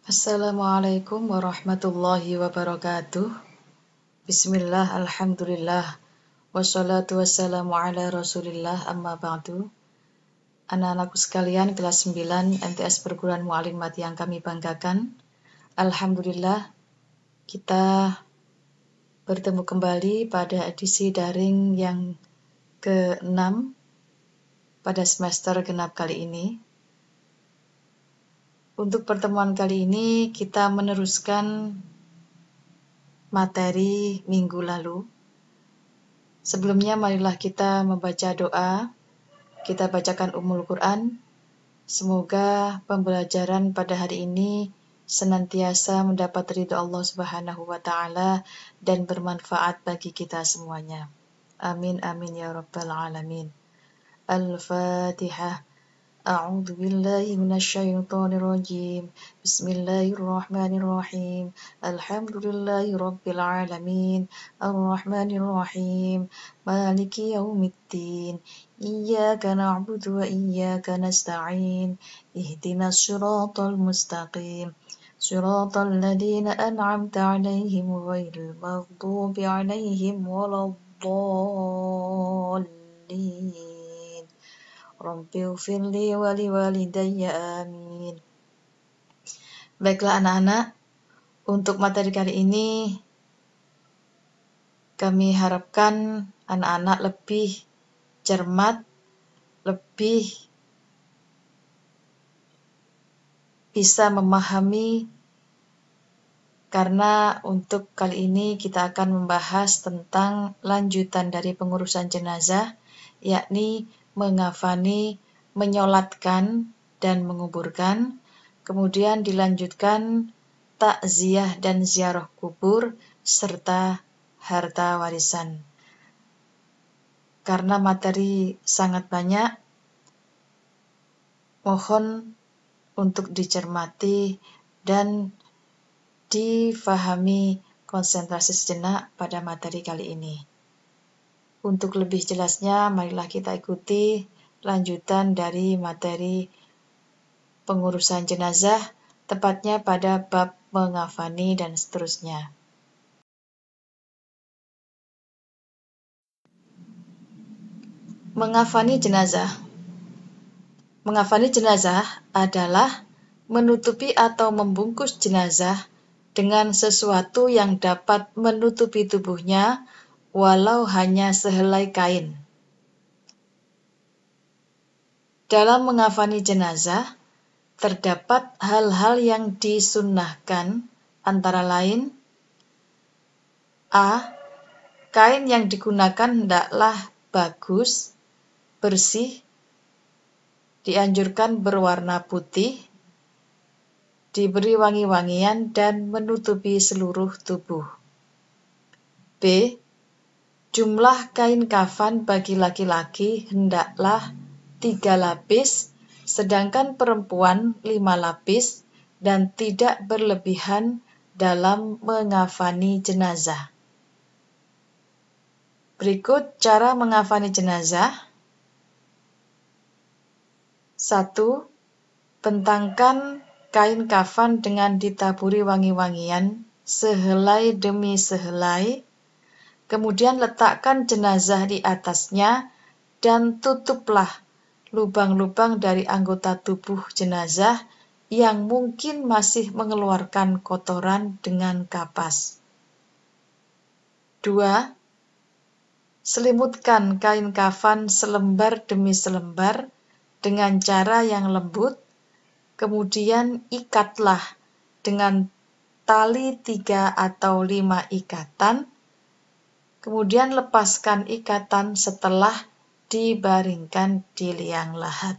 Assalamualaikum warahmatullahi wabarakatuh. Bismillah, alhamdulillah, wassalatu wassalamu ala rasulillah, amma ba'du. Anak-anakku sekalian, kelas 9 MTS Perguruan Mu'alimat yang kami banggakan. Alhamdulillah, kita bertemu kembali pada edisi daring yang ke-6 pada semester genap kali ini. Untuk pertemuan kali ini, kita meneruskan materi minggu lalu. Sebelumnya marilah kita membaca doa, kita bacakan Ummul Quran. Semoga pembelajaran pada hari ini senantiasa mendapat ridha Allah Subhanahu wa Ta'ala dan bermanfaat bagi kita semuanya. Amin amin ya rabbal alamin. Al-Fatihah. A'udzu billahi minasyaitonir rajim. Bismillahirrahmanirrahim. Alhamdulillahi rabbil alamin. Arrahmanir rahim. Maliki yaumiddin. Iyyaka na'budu wa iyyaka nasta'in. Ihdinas siratal mustaqim. Siratal ladzina an'amta 'alaihim ghairil maghdubi 'alaihim waladdallin. Rabbi ufirli wali walidayya amin. Baiklah anak-anak, untuk materi kali ini kami harapkan anak-anak lebih cermat, lebih bisa memahami, karena untuk kali ini kita akan membahas tentang lanjutan dari pengurusan jenazah, yakni mengafani, menyolatkan, dan menguburkan. Kemudian dilanjutkan takziah dan ziarah kubur, serta harta warisan. Karena materi sangat banyak, mohon untuk dicermati dan difahami konsentrasi sejenak pada materi kali ini. Untuk lebih jelasnya, marilah kita ikuti lanjutan dari materi pengurusan jenazah, tepatnya pada bab mengafani dan seterusnya. Mengafani jenazah. Mengafani jenazah adalah menutupi atau membungkus jenazah dengan sesuatu yang dapat menutupi tubuhnya walau hanya sehelai kain. Dalam mengafani jenazah, terdapat hal-hal yang disunnahkan, antara lain A. Kain yang digunakan hendaklah bagus, bersih, dianjurkan berwarna putih, diberi wangi-wangian dan menutupi seluruh tubuh. B. Jumlah kain kafan bagi laki-laki hendaklah 3 lapis, sedangkan perempuan 5 lapis, dan tidak berlebihan dalam mengafani jenazah. Berikut cara mengafani jenazah. 1. Bentangkan kain kafan dengan ditaburi wangi-wangian sehelai demi sehelai. Kemudian letakkan jenazah di atasnya dan tutuplah lubang-lubang dari anggota tubuh jenazah yang mungkin masih mengeluarkan kotoran dengan kapas. 2. Selimutkan kain kafan selembar demi selembar dengan cara yang lembut, kemudian ikatlah dengan tali 3 atau 5 ikatan, kemudian lepaskan ikatan setelah dibaringkan di liang lahat.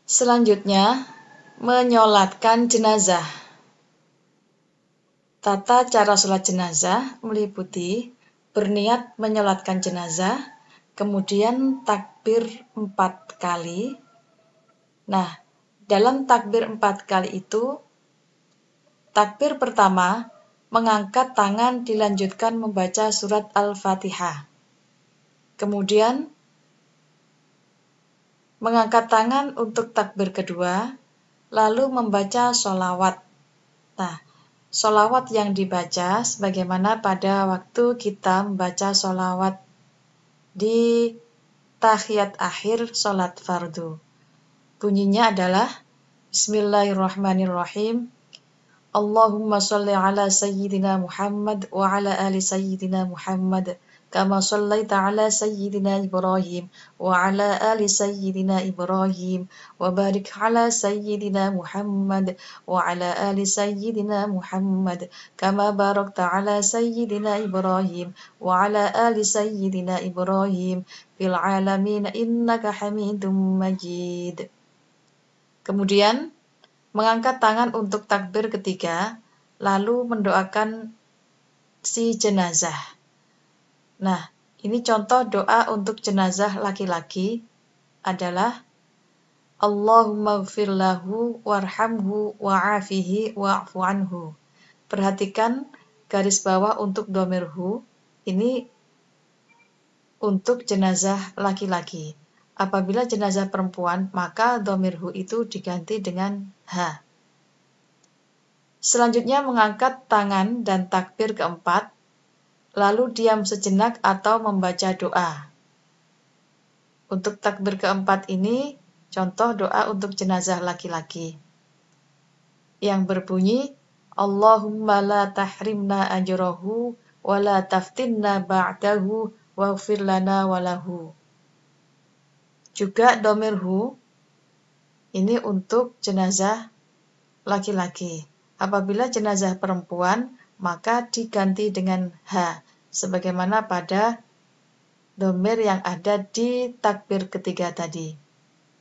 Selanjutnya, menyolatkan jenazah. Tata cara sholat jenazah meliputi berniat menyolatkan jenazah, kemudian takbir 4 kali. Nah, dalam takbir 4 kali itu, takbir pertama mengangkat tangan dilanjutkan membaca surat Al-Fatihah. Kemudian mengangkat tangan untuk takbir kedua, lalu membaca sholawat. Nah, sholawat yang dibaca sebagaimana pada waktu kita membaca sholawat di tahiyat akhir sholat fardu. Bunyinya adalah Bismillahirrahmanirrahim. Allahumma sholli ala sayyidina Muhammad wa ala ali sayyidina Muhammad kama shallaita ala sayyidina Ibrahim wa ala ali sayyidina Ibrahim wa barik ala sayyidina Muhammad wa ala ali sayyidina Muhammad kama barakta ala sayyidina Ibrahim wa ala ali sayyidina Ibrahim fil alamin innaka Hamidum Majid. Kemudian mengangkat tangan untuk takbir ketiga, lalu mendoakan si jenazah. Nah, ini contoh doa untuk jenazah laki-laki adalah Allahumma gfir lahu warhamhu wa'afihi wa'fu anhu. Perhatikan garis bawah untuk domirhu, ini untuk jenazah laki-laki. Apabila jenazah perempuan, maka domirhu itu diganti dengan ha. Selanjutnya mengangkat tangan dan takbir keempat, lalu diam sejenak atau membaca doa. Untuk takbir keempat ini, contoh doa untuk jenazah laki-laki yang berbunyi, Allahumma la tahrimna ajrahu wa la taftinna ba'dahu waghfir lana walahu. Juga domirhu, ini untuk jenazah laki-laki. Apabila jenazah perempuan, maka diganti dengan ha, sebagaimana pada domir yang ada di takbir ketiga tadi.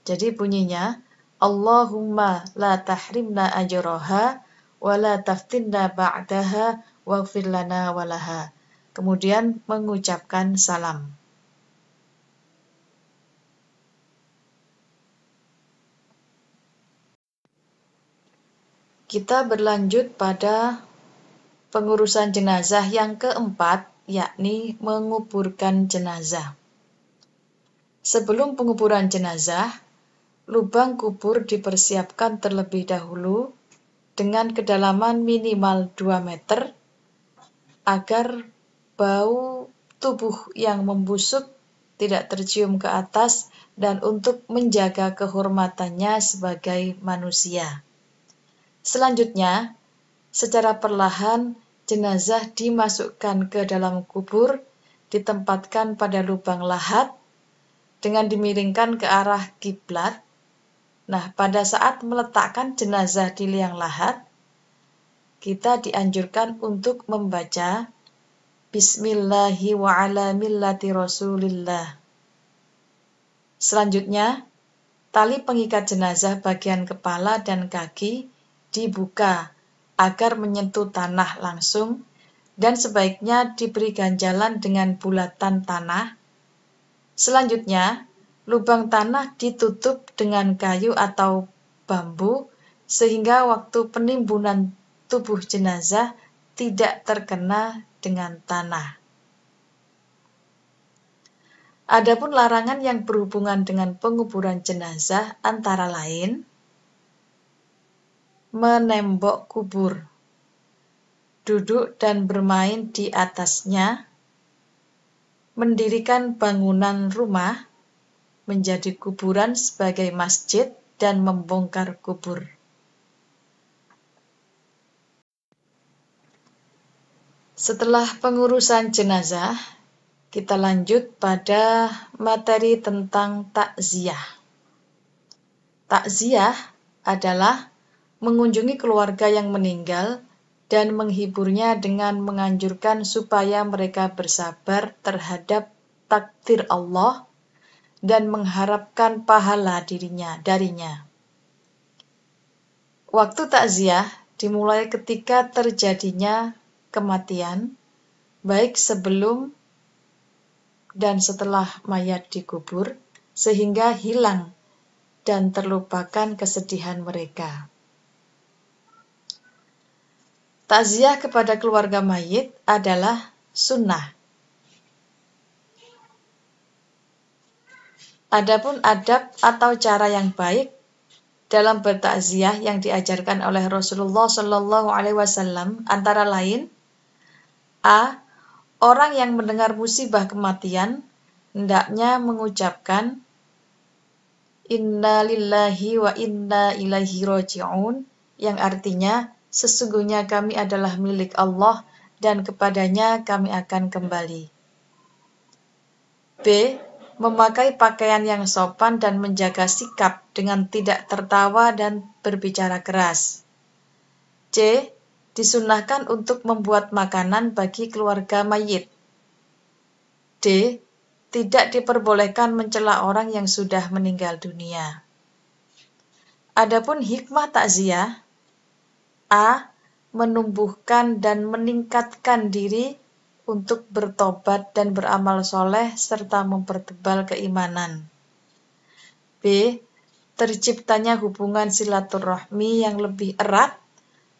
Jadi bunyinya, Allahumma la tahrimna ajroha, wa la taftinna ba'daha, waghfir lana walaha. Kemudian mengucapkan salam. Kita berlanjut pada pengurusan jenazah yang keempat, yakni menguburkan jenazah. Sebelum penguburan jenazah, lubang kubur dipersiapkan terlebih dahulu dengan kedalaman minimal 2 meter agar bau tubuh yang membusuk tidak tercium ke atas dan untuk menjaga kehormatannya sebagai manusia. Selanjutnya, secara perlahan jenazah dimasukkan ke dalam kubur, ditempatkan pada lubang lahat dengan dimiringkan ke arah kiblat. Nah, pada saat meletakkan jenazah di liang lahat, kita dianjurkan untuk membaca Bismillahi wa ala millati Rasulillah. Selanjutnya, tali pengikat jenazah bagian kepala dan kaki dibuka agar menyentuh tanah langsung dan sebaiknya diberi ganjalan dengan bulatan tanah. Selanjutnya, lubang tanah ditutup dengan kayu atau bambu sehingga waktu penimbunan tubuh jenazah tidak terkena dengan tanah. Adapun larangan yang berhubungan dengan penguburan jenazah antara lain menembok kubur, duduk dan bermain di atasnya, mendirikan bangunan rumah menjadi kuburan sebagai masjid dan membongkar kubur. Setelah pengurusan jenazah, kita lanjut pada materi tentang takziah. Takziah adalah mengunjungi keluarga yang meninggal dan menghiburnya dengan menganjurkan supaya mereka bersabar terhadap takdir Allah dan mengharapkan pahala darinya. Waktu takziah dimulai ketika terjadinya kematian, baik sebelum dan setelah mayat dikubur, sehingga hilang dan terlupakan kesedihan mereka. Takziah kepada keluarga mayit adalah sunnah. Adapun adab atau cara yang baik dalam bertakziah yang diajarkan oleh Rasulullah Shallallahu Alaihi Wasallam antara lain: A. Orang yang mendengar musibah kematian hendaknya mengucapkan Inna lillahi wa inna ilaihi roji'un, yang artinya sesungguhnya kami adalah milik Allah dan kepadanya kami akan kembali. B. Memakai pakaian yang sopan dan menjaga sikap dengan tidak tertawa dan berbicara keras. C. Disunahkan untuk membuat makanan bagi keluarga mayit. D. Tidak diperbolehkan mencela orang yang sudah meninggal dunia. Adapun hikmah takziah: A. Menumbuhkan dan meningkatkan diri untuk bertobat dan beramal soleh serta mempertebal keimanan. B. Terciptanya hubungan silaturahmi yang lebih erat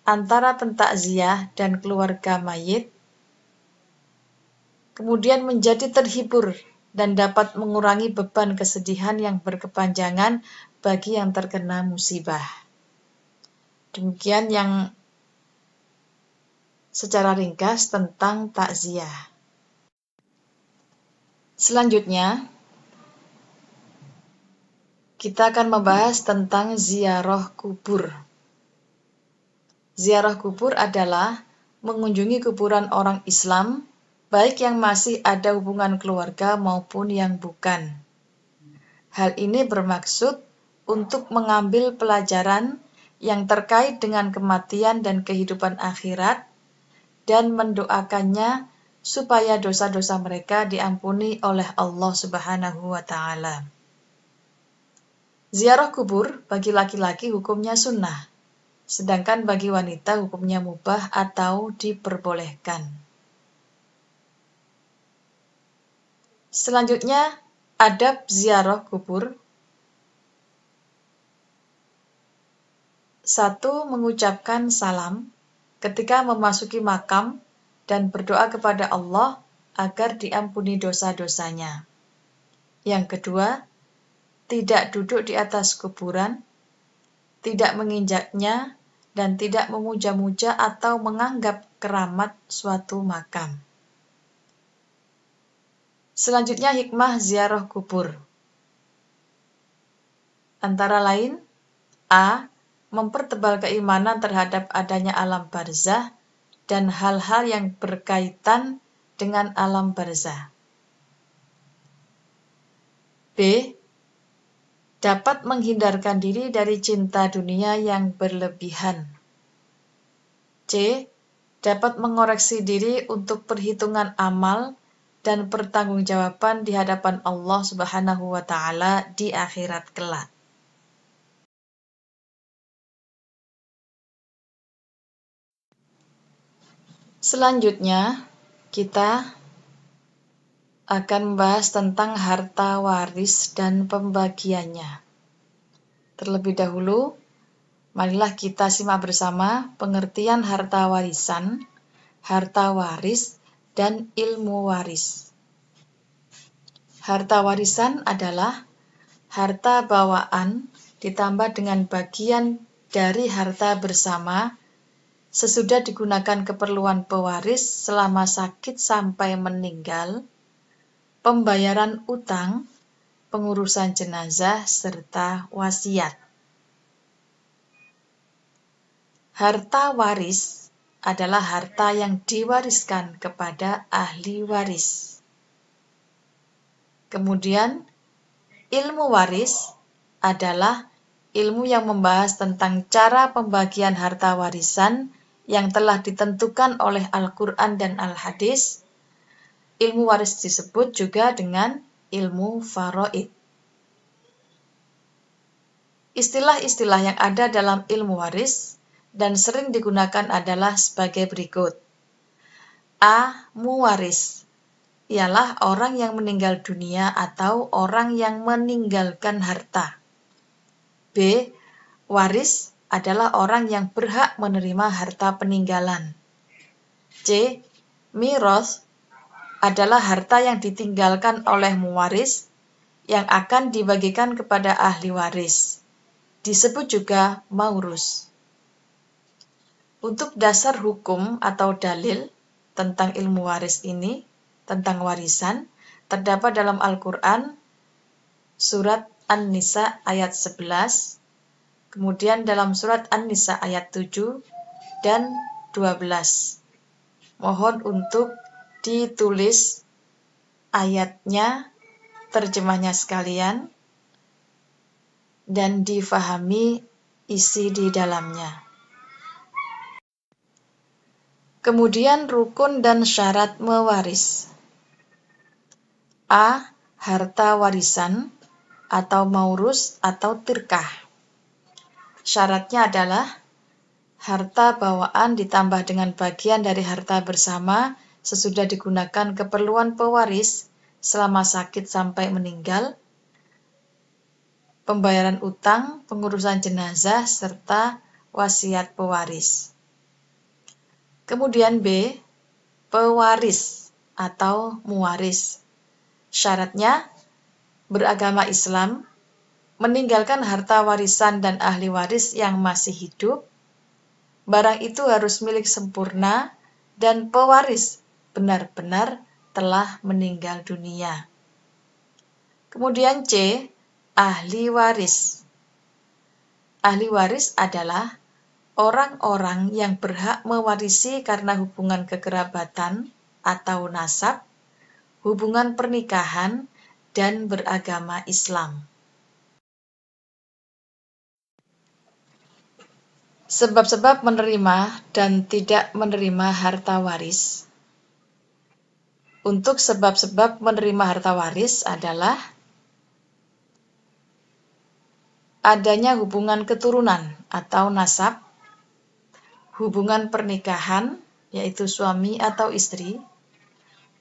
antara pentakziah dan keluarga mayit, kemudian menjadi terhibur dan dapat mengurangi beban kesedihan yang berkepanjangan bagi yang terkena musibah. Demikian yang secara ringkas tentang takziah. Selanjutnya, kita akan membahas tentang ziarah kubur. Ziarah kubur adalah mengunjungi kuburan orang Islam, baik yang masih ada hubungan keluarga maupun yang bukan. Hal ini bermaksud untuk mengambil pelajaran yang terkait dengan kematian dan kehidupan akhirat dan mendoakannya supaya dosa-dosa mereka diampuni oleh Allah Subhanahu wa Ta'ala. Ziarah kubur bagi laki-laki hukumnya sunnah, sedangkan bagi wanita hukumnya mubah atau diperbolehkan. Selanjutnya, adab ziarah kubur. 1. Mengucapkan salam ketika memasuki makam dan berdoa kepada Allah agar diampuni dosa-dosanya. Yang kedua, tidak duduk di atas kuburan, tidak menginjaknya, dan tidak memuja-muja atau menganggap keramat suatu makam. Selanjutnya, hikmah ziarah kubur. Antara lain: A. Mempertebal keimanan terhadap adanya alam barzah dan hal-hal yang berkaitan dengan alam barzah. B. Dapat menghindarkan diri dari cinta dunia yang berlebihan. C. Dapat mengoreksi diri untuk perhitungan amal dan pertanggungjawaban di hadapan Allah Subhanahu wa Ta'ala di akhirat kelak. Selanjutnya, kita akan membahas tentang harta waris dan pembagiannya. Terlebih dahulu, marilah kita simak bersama pengertian harta warisan, harta waris, dan ilmu waris. Harta warisan adalah harta bawaan ditambah dengan bagian dari harta bersama sesudah digunakan keperluan pewaris selama sakit sampai meninggal, pembayaran utang, pengurusan jenazah, serta wasiat. Harta waris adalah harta yang diwariskan kepada ahli waris. Kemudian, ilmu waris adalah ilmu yang membahas tentang cara pembagian harta warisan yang telah ditentukan oleh Al-Quran dan Al-Hadis. Ilmu waris disebut juga dengan ilmu faraid. Istilah-istilah yang ada dalam ilmu waris dan sering digunakan adalah sebagai berikut. A. Muwaris ialah orang yang meninggal dunia atau orang yang meninggalkan harta. B. Waris adalah orang yang berhak menerima harta peninggalan. C. Miros adalah harta yang ditinggalkan oleh muwaris yang akan dibagikan kepada ahli waris. Disebut juga maurus. Untuk dasar hukum atau dalil tentang ilmu waris ini, tentang warisan, terdapat dalam Al-Quran, surat An-Nisa ayat 11, kemudian dalam surat An-Nisa ayat 7 dan 12. Mohon untuk ditulis ayatnya, terjemahnya sekalian, dan difahami isi di dalamnya. Kemudian rukun dan syarat mewaris. A. Harta warisan atau maurus atau tirkah. Syaratnya adalah harta bawaan ditambah dengan bagian dari harta bersama sesudah digunakan keperluan pewaris selama sakit sampai meninggal, pembayaran utang, pengurusan jenazah, serta wasiat pewaris. Kemudian B. Pewaris atau muwaris. Syaratnya beragama Islam, meninggalkan harta warisan dan ahli waris yang masih hidup, barang itu harus milik sempurna dan pewaris benar-benar telah meninggal dunia. Kemudian C. Ahli waris. Ahli waris adalah orang-orang yang berhak mewarisi karena hubungan kekerabatan atau nasab, hubungan pernikahan, dan beragama Islam. Sebab-sebab menerima dan tidak menerima harta waris. Untuk sebab-sebab menerima harta waris adalah adanya hubungan keturunan atau nasab, hubungan pernikahan, yaitu suami atau istri,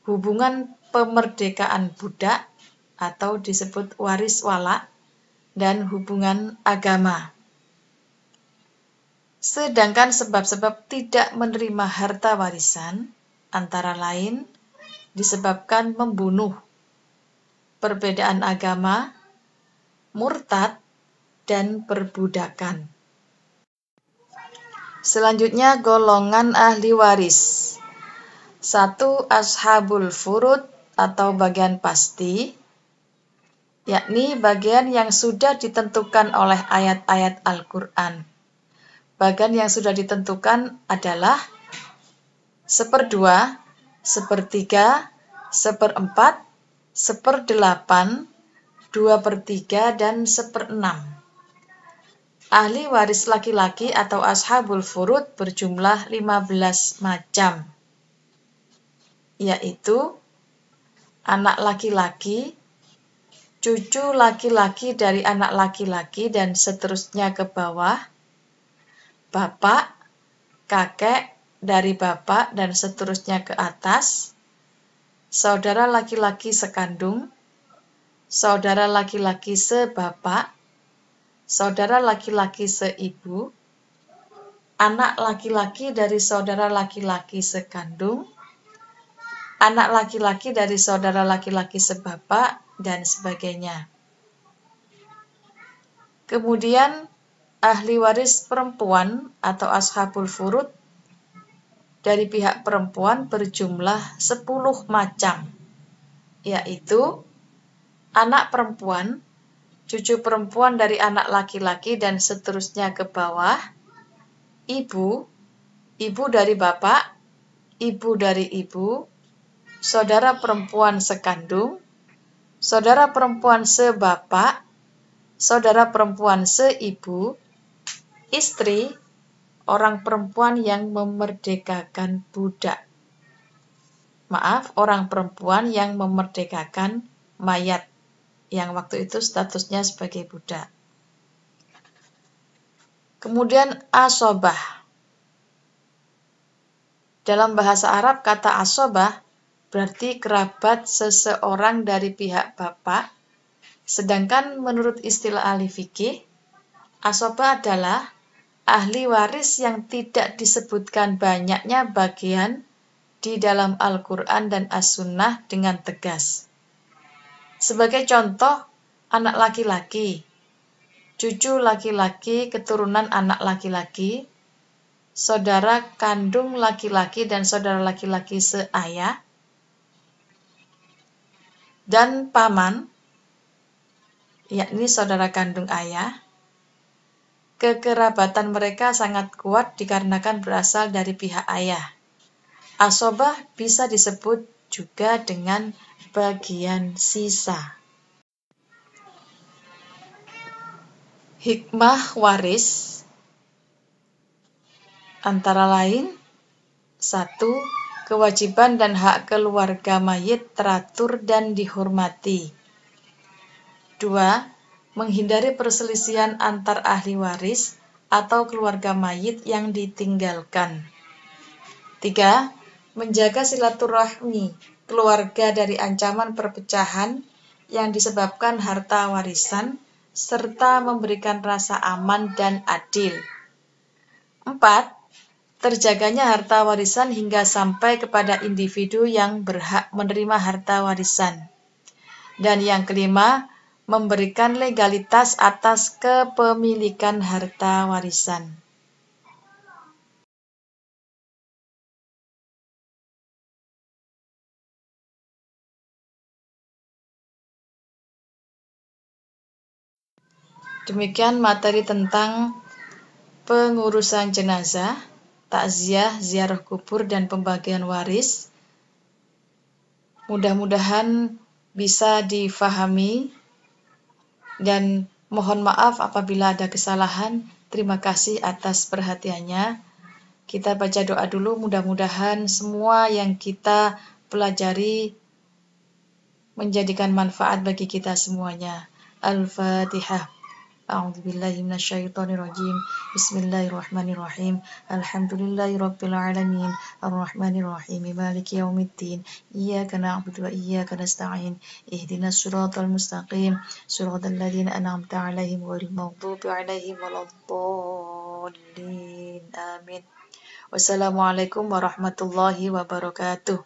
hubungan pemerdekaan budak atau disebut waris wala, dan hubungan agama. Sedangkan sebab-sebab tidak menerima harta warisan antara lain disebabkan membunuh, perbedaan agama, murtad, dan perbudakan. Selanjutnya golongan ahli waris. 1. Ashabul furud atau bagian pasti, yakni bagian yang sudah ditentukan oleh ayat-ayat Al-Quran. Bagian yang sudah ditentukan adalah 1/2, 1/3, 1/4, 1/8, 2/3, dan 1/6. Ahli waris laki-laki atau ashabul furud berjumlah 15 macam, yaitu anak laki-laki, cucu laki-laki dari anak laki-laki dan seterusnya ke bawah, bapak, kakek dari bapak dan seterusnya ke atas, saudara laki-laki sekandung, saudara laki-laki sebapak, saudara laki-laki seibu, anak laki-laki dari saudara laki-laki sekandung, anak laki-laki dari saudara laki-laki sebapak, dan sebagainya. Kemudian ahli waris perempuan atau ashabul furud dari pihak perempuan berjumlah 10 macam, yaitu anak perempuan, cucu perempuan dari anak laki-laki dan seterusnya ke bawah, ibu, ibu dari bapak, ibu dari ibu, saudara perempuan sekandung, saudara perempuan sebapak, saudara perempuan seibu, istri, orang perempuan yang memerdekakan budak. Maaf, orang perempuan yang memerdekakan mayat, yang waktu itu statusnya sebagai budak. Kemudian asobah. Dalam bahasa Arab, kata asobah berarti kerabat seseorang dari pihak bapak, sedangkan menurut istilah ahli fikih, asobah adalah ahli waris yang tidak disebutkan banyaknya bagian di dalam Al-Quran dan As-Sunnah dengan tegas. Sebagai contoh, anak laki-laki, cucu laki-laki keturunan anak laki-laki, saudara kandung laki-laki dan saudara laki-laki seayah, dan paman, yakni saudara kandung ayah. Kekerabatan mereka sangat kuat dikarenakan berasal dari pihak ayah. Asobah bisa disebut juga dengan bagian sisa. Hikmah waris antara lain: 1. Kewajiban dan hak keluarga mayit teratur dan dihormati. 2. Menghindari perselisihan antar ahli waris atau keluarga mayit yang ditinggalkan. 3. Menjaga silaturahmi keluarga dari ancaman perpecahan yang disebabkan harta warisan, serta memberikan rasa aman dan adil. 4. Terjaganya harta warisan hingga sampai kepada individu yang berhak menerima harta warisan. Dan yang kelima, memberikan legalitas atas kepemilikan harta warisan. Demikian materi tentang pengurusan jenazah, takziah, ziarah kubur, dan pembagian waris. Mudah-mudahan bisa difahami dan mohon maaf apabila ada kesalahan. Terima kasih atas perhatiannya. Kita baca doa dulu, mudah-mudahan semua yang kita pelajari menjadikan manfaat bagi kita semuanya. Al-Fatihah. A'udzubillahi minasyaitonirrajim. Bismillahirrahmanirrahim. Alhamdulillahirabbil alamin. Arrahmanirrahim. Maliki yaumiddin. Iyyaka na'budu wa iyyaka nasta'in. Ihdinas siratal mustaqim. Siratal ladzina an'amta 'alaihim ghairil maghdubi 'alaihim waladdallin. Amin. Wassalamualaikum warahmatullahi wabarakatuh.